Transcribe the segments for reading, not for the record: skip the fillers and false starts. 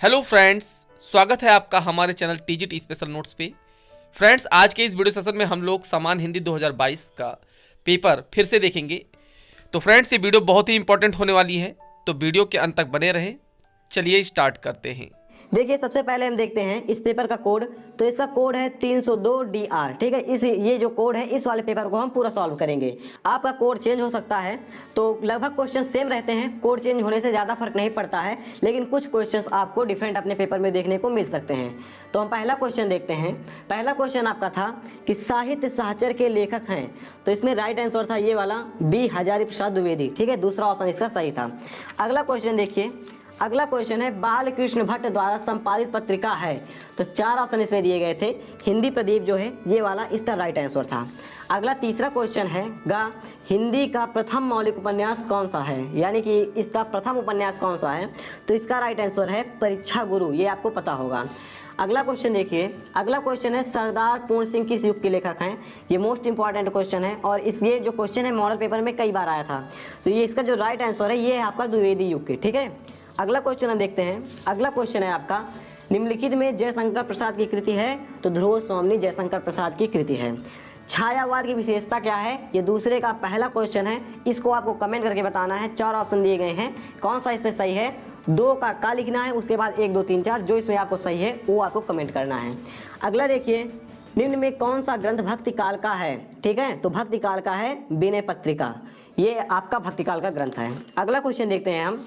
Hello friends, स्वागत है आपका हमारे चैनल टीजीटी स्पेशल नोट्स पे। फ्रेंड्स, आज के इस वीडियो सेशन में हम लोग सामान्य हिंदी 2022 का पेपर फिर से देखेंगे। तो फ्रेंड्स, ये वीडियो बहुत ही इंपॉर्टेंट होने वाली है, तो वीडियो के अंत तक बने रहें। चलिए स्टार्ट करते हैं। देखिए, सबसे पहले हम देखते हैं इस पेपर का कोड। तो इसका कोड है 302DR। ठीक है, ये जो कोड है इस वाले पेपर को हम पूरा सॉल्व करेंगे। आपका कोड चेंज हो सकता है, तो लगभग क्वेश्चन सेम रहते हैं। कोड चेंज होने से ज़्यादा फर्क नहीं पड़ता है, लेकिन कुछ क्वेश्चंस आपको डिफरेंट अपने पेपर में देखने को मिल सकते हैं। तो हम पहला क्वेश्चन देखते हैं। पहला क्वेश्चन आपका था कि साहित्य सहचर के लेखक हैं। तो इसमें राइट आंसर था ये वाला, बी हजारी प्रसाद द्विवेदी। ठीक है, दूसरा ऑप्शन इसका सही था। अगला क्वेश्चन देखिए। अगला क्वेश्चन है बालकृष्ण भट्ट द्वारा संपादित पत्रिका है। तो चार ऑप्शन इसमें दिए गए थे। हिंदी प्रदीप जो है ये वाला इसका राइट आंसर था। अगला तीसरा क्वेश्चन है हिंदी का प्रथम मौलिक उपन्यास कौन सा है, यानी कि इसका प्रथम उपन्यास कौन सा है। तो इसका राइट आंसर है परीक्षा गुरु, ये आपको पता होगा। अगला क्वेश्चन देखिए। अगला क्वेश्चन है सरदार पूर्ण सिंह किस युग के लेखक हैं। ये मोस्ट इंपॉर्टेंट क्वेश्चन है और ये जो क्वेश्चन है मॉडल पेपर में कई बार आया था। तो ये इसका जो राइट आंसर है ये है आपका द्विवेदी युग के। ठीक है, अगला क्वेश्चन हम देखते हैं। अगला क्वेश्चन है आपका निम्नलिखित में जयशंकर प्रसाद की कृति है। तो ध्रुव स्वामी जयशंकर प्रसाद की कृति है। छायावाद की विशेषता क्या है, ये दूसरे का पहला क्वेश्चन है। इसको आपको कमेंट करके बताना है। चार ऑप्शन दिए गए हैं, कौन सा इसमें सही है। दो का लिखना है, उसके बाद 1 2 3 4 जो इसमें आपको सही है वो आपको कमेंट करना है। अगला देखिए, निम्न में कौन सा ग्रंथ भक्ति काल का है। ठीक है, तो भक्ति काल का है विनय पत्रिका, ये आपका भक्ति काल का ग्रंथ है। अगला क्वेश्चन देखते हैं हम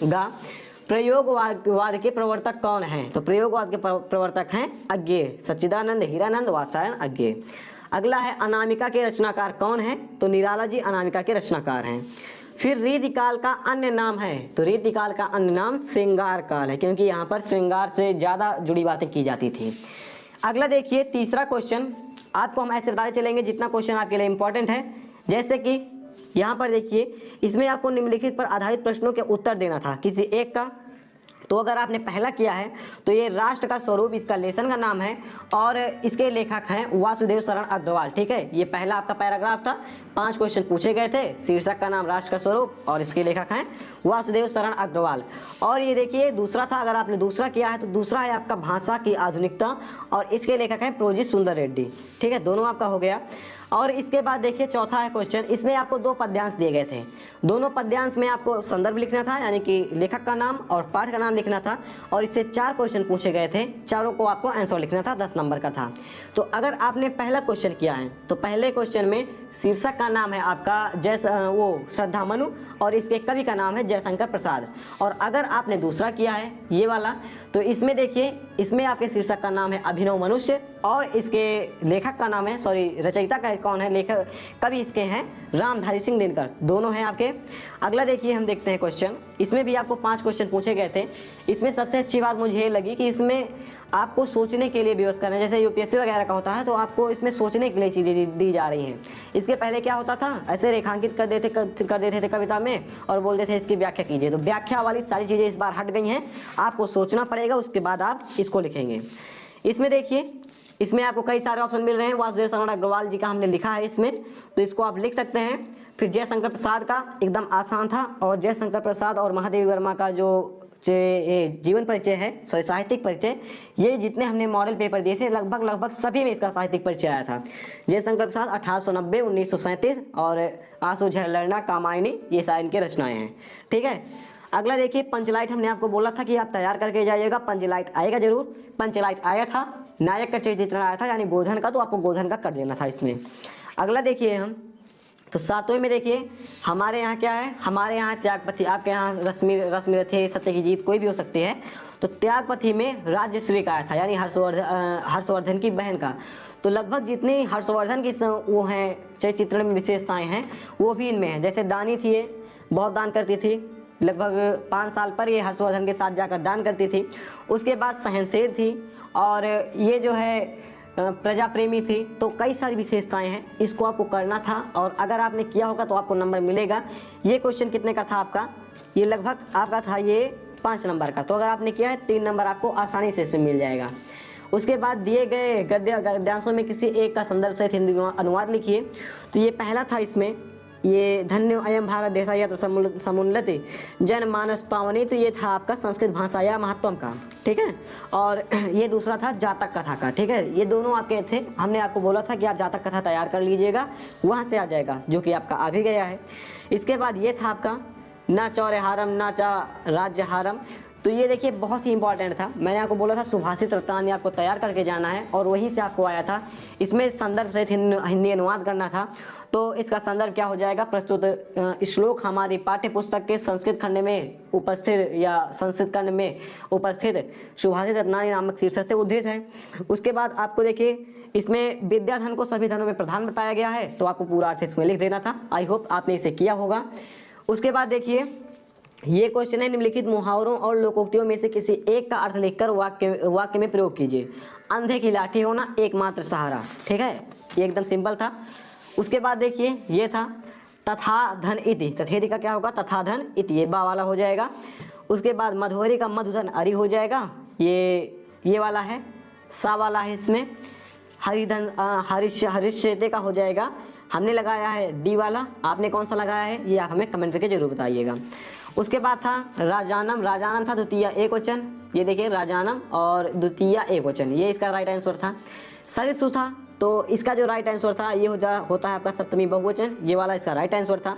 प्रयोगवाद के प्रवर्तक कौन हैं। तो प्रयोगवाद के प्रवर्तक हैं अज्ञेय, सच्चिदानंद, हीरानंद, वात्सायन, अज्ञेय। अगला है अनामिका के रचनाकार कौन है। तो निराला जी अनामिका के रचनाकार हैं। फिर रीतिकाल का अन्य नाम है। तो रीतिकाल का अन्य नाम श्रृंगार काल है, क्योंकि यहाँ पर श्रृंगार से ज़्यादा जुड़ी बातें की जाती थी। अगला देखिए, तीसरा क्वेश्चन आपको हम ऐसे बताते चलेंगे जितना क्वेश्चन आपके लिए इंपॉर्टेंट है। जैसे कि यहाँ पर देखिए, इसमें आपको निम्नलिखित पर आधारित प्रश्नों के उत्तर देना था किसी एक का। तो अगर आपने पहला किया है तो ये राष्ट्र का स्वरूप इसका लेसन का नाम है और इसके लेखक हैं वासुदेव शरण अग्रवाल। ठीक है, ये पहला आपका पैराग्राफ था। 5 क्वेश्चन पूछे गए थे। शीर्षक का नाम राष्ट्र का स्वरूप और इसके लेखक हैं वासुदेव शरण अग्रवाल। और ये देखिए दूसरा था, अगर आपने दूसरा किया है तो दूसरा है आपका भाषा की आधुनिकता और इसके लेखक हैं प्रोजित सुंदर रेड्डी। ठीक है, दोनों आपका हो गया। और इसके बाद देखिए चौथा है क्वेश्चन, इसमें आपको 2 पद्यांश दिए गए थे। दोनों पद्यांश में आपको संदर्भ लिखना था, यानी कि लेखक का नाम और पाठ का नाम लिखना था। और इससे 4 क्वेश्चन पूछे गए थे, चारों को आपको आंसर लिखना था, 10 नंबर का था। तो अगर आपने पहला क्वेश्चन किया है तो पहले क्वेश्चन में शीर्षक का नाम है आपका श्रद्धा मनु और इसके कवि का नाम है जयशंकर प्रसाद। और अगर आपने दूसरा किया है ये वाला, तो इसमें देखिए, इसमें आपके शीर्षक का नाम है अभिनव मनुष्य और इसके लेखक का नाम है रचयिता का कौन है, लेखक कवि इसके हैं रामधारी सिंह दिनकर, दोनों हैं आपके। अगला देखिए, हम देखते हैं क्वेश्चन। इसमें भी आपको 5 क्वेश्चन पूछे गए थे। इसमें सबसे अच्छी बात मुझे ये लगी कि इसमें आपको सोचने के लिए व्यवस्था करना है। जैसे यूपीएससी वगैरह का होता है तो आपको इसमें सोचने के लिए चीज़ें दी जा रही हैं। इसके पहले क्या होता था, ऐसे रेखांकित कर देते थे कविता में और बोलते थे इसकी व्याख्या कीजिए। तो व्याख्या वाली सारी चीज़ें इस बार हट गई हैं, आपको सोचना पड़ेगा, उसके बाद आप इसको लिखेंगे। इसमें देखिए, इसमें आपको कई सारे ऑप्शन मिल रहे हैं। वासुदेव शरण अग्रवाल जी का हमने लिखा है इसमें, तो इसको आप लिख सकते हैं। फिर जयशंकर प्रसाद का एकदम आसान था, और जयशंकर प्रसाद और महादेवी वर्मा का जो जीवन परिचय है, साहित्यिक परिचय, ये जितने हमने मॉडल पेपर दिए थे लगभग सभी में इसका साहित्यिक परिचय आया था। जयशंकर प्रसाद 1890, 1937 और आंसू झलरना कामायनी, ये सारे इनके रचनाएं हैं। ठीक है, अगला देखिए, पंचलाइट हमने आपको बोला था कि आप तैयार करके जाइएगा, पंचलाइट आएगा जरूर। पंचलाइट आया था, नायक का चित्रण आया था, यानी गोधन का, तो आपको गोधन का कर देना था इसमें। अगला देखिए हम, तो 7वें में देखिए हमारे यहाँ क्या है, हमारे यहाँ त्यागपथी, आपके यहाँ रश्मिरथे, सत्य की जीत, कोई भी हो सकती है। तो त्यागपथी में राज्यश्री का आया था, यानी हर्षवर्धन की बहन का। तो लगभग जितनी हर्षवर्धन की वो हैं चित्रण में विशेषताएं हैं वो भी इनमें हैं। जैसे दानी थी, ये बहुत दान करती थी, लगभग 5 साल पर ये हर्षवर्धन के साथ जाकर दान करती थी। उसके बाद सहनशील थी और ये जो है प्रजा प्रेमी थी। तो कई सारी विशेषताएं हैं, इसको आपको करना था और अगर आपने किया होगा तो आपको नंबर मिलेगा। ये क्वेश्चन कितने का था आपका, ये लगभग आपका था ये 5 नंबर का। तो अगर आपने किया है 3 नंबर आपको आसानी से इसमें मिल जाएगा। उसके बाद दिए गए गद्यांशों में किसी एक का संदर्भ सहित हिंदी अनुवाद लिखिए। तो ये पहला था इसमें ये धन्यो अयम भारत देशाय तो समुन्नति जनमानस पावनी, तो ये था आपका संस्कृत भाषा या महत्वम का, ठीक है। और ये दूसरा था जातक कथा का, ठीक है। ये दोनों आपके थे, हमने आपको बोला था कि आप जातक कथा तैयार कर लीजिएगा, वहाँ से आ जाएगा, जो कि आपका आ भी गया है। इसके बाद ये था आपका ना चौरहारम ना चा राज्यहारम, तो ये देखिए बहुत ही इंपॉर्टेंट था। मैंने आपको बोला था सुभाषित रत्नावली आपको तैयार करके जाना है और वहीं से आपको आया था। इसमें संदर्भ सहित हिंदी अनुवाद करना था। तो इसका संदर्भ क्या हो जाएगा, प्रस्तुत श्लोक हमारी पाठ्य पुस्तक के संस्कृत खंड में उपस्थित या संस्कृत खंड में उपस्थित सुभाषित रत्नावली नामक शीर्षक से उद्धृत है। उसके बाद आपको देखिए इसमें विद्याधन को सभी धनों में प्रधान बताया गया है, तो आपको पूरा अर्थ इसमें लिख देना था। आई होप आपने इसे किया होगा। उसके बाद देखिए ये क्वेश्चन है, निम्नलिखित मुहावरों और लोकोक्तियों में से किसी एक का अर्थ लिखकर वाक्य में प्रयोग कीजिए। अंधे की लाठी होना एकमात्र सहारा, ठीक है, ये एकदम सिंपल था। उसके बाद देखिए ये था तथा धन इति, तथेति का क्या होगा, तथा धन इति, ये बा वाला हो जाएगा। उसके बाद मधुवरी का मधुधन अरि हो जाएगा, ये वाला है, सा वाला है इसमें। हरिधन हरिश्चेते का हो जाएगा, हमने लगाया है डी वाला, आपने कौन सा लगाया है ये आप हमें कमेंट करके जरूर बताइएगा। उसके बाद था राजानम, राजानम था द्वितीय एक वचन, ये देखिए राजानम और द्वितीय एक वचन, ये इसका राइट आंसर था। सरित्सु था, तो इसका जो राइट आंसर था ये होता है आपका सप्तमी बहुवचन, ये वाला इसका राइट आंसर था।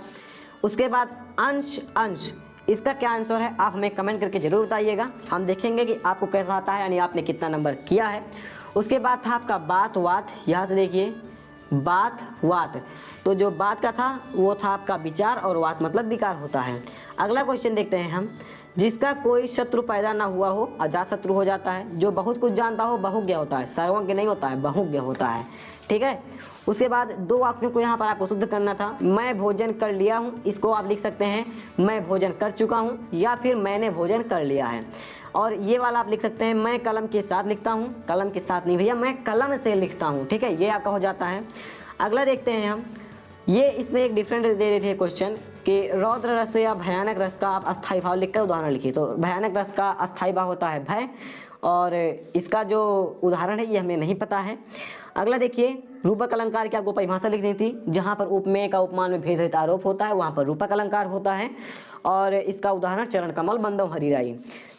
उसके बाद अंश, अंश इसका क्या आंसर है आप हमें कमेंट करके जरूर बताइएगा, हम देखेंगे कि आपको कैसा आता है, यानी आपने कितना नंबर किया है। उसके बाद था आपका बात वात, यहाँ से देखिए बात वात, तो जो बात का था वो था आपका विचार और वात मतलब विकार होता है। अगला क्वेश्चन देखते हैं हम, जिसका कोई शत्रु पैदा ना हुआ हो अजात शत्रु हो जाता है, जो बहुत कुछ जानता हो बहुज्ञ होता है, सर्वज्ञ नहीं होता है, बहुज्ञ होता है, ठीक है। उसके बाद दो वाक्यों को यहाँ पर आपको शुद्ध करना था। मैं भोजन कर लिया हूँ, इसको आप लिख सकते हैं मैं भोजन कर चुका हूँ या फिर मैंने भोजन कर लिया है। और ये वाला आप लिख सकते हैं मैं कलम के साथ लिखता हूँ, कलम के साथ नहीं भैया, मैं कलम से लिखता हूँ, ठीक है, ये आपका हो जाता है। अगला देखते हैं हम, ये इसमें एक डिफरेंट दे रहे थे क्वेश्चन कि रौद्र रस या भयानक रस का आप अस्थायी भाव लिखकर उदाहरण लिखिए। तो भयानक रस का अस्थायी भाव होता है भय, और इसका जो उदाहरण है ये हमें नहीं पता है। अगला देखिए रूपक अलंकार की आपको परिभाषा लिख दी थी, जहाँ पर उपमेय का उपमान में भेद रहित आरोप होता है वहाँ पर रूपक अलंकार होता है, और इसका उदाहरण चरण कमल बंदव हरिराई।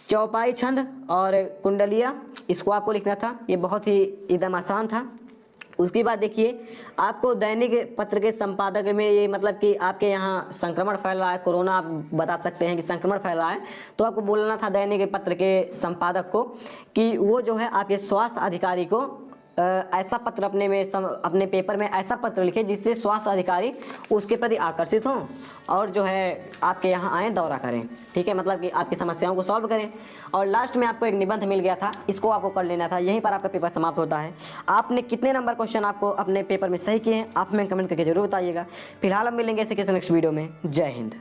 चौपाई छंद और कुंडलिया, इसको आपको लिखना था, ये बहुत ही एकदम आसान था। उसके बाद देखिए आपको दैनिक पत्र के संपादक में, ये मतलब कि आपके यहाँ संक्रमण फैल रहा है, कोरोना आप बता सकते हैं कि संक्रमण फैल रहा है, तो आपको बोलना था दैनिक पत्र के संपादक को कि वो जो है आपके स्वास्थ्य अधिकारी को ऐसा पत्र अपने पेपर में ऐसा पत्र लिखे जिससे स्वास्थ्य अधिकारी उसके प्रति आकर्षित हों और जो है आपके यहाँ आए दौरा करें, ठीक है, मतलब कि आपकी समस्याओं को सॉल्व करें। और लास्ट में आपको एक निबंध मिल गया था, इसको आपको कर लेना था, यहीं पर आपका पेपर समाप्त होता है। आपने कितने नंबर क्वेश्चन आपको अपने पेपर में सही किए हैं आप हमें कमेंट करके जरूर बताइएगा। फिलहाल हम मिलेंगे ऐसे किसी नेक्स्ट वीडियो में। जय हिंद।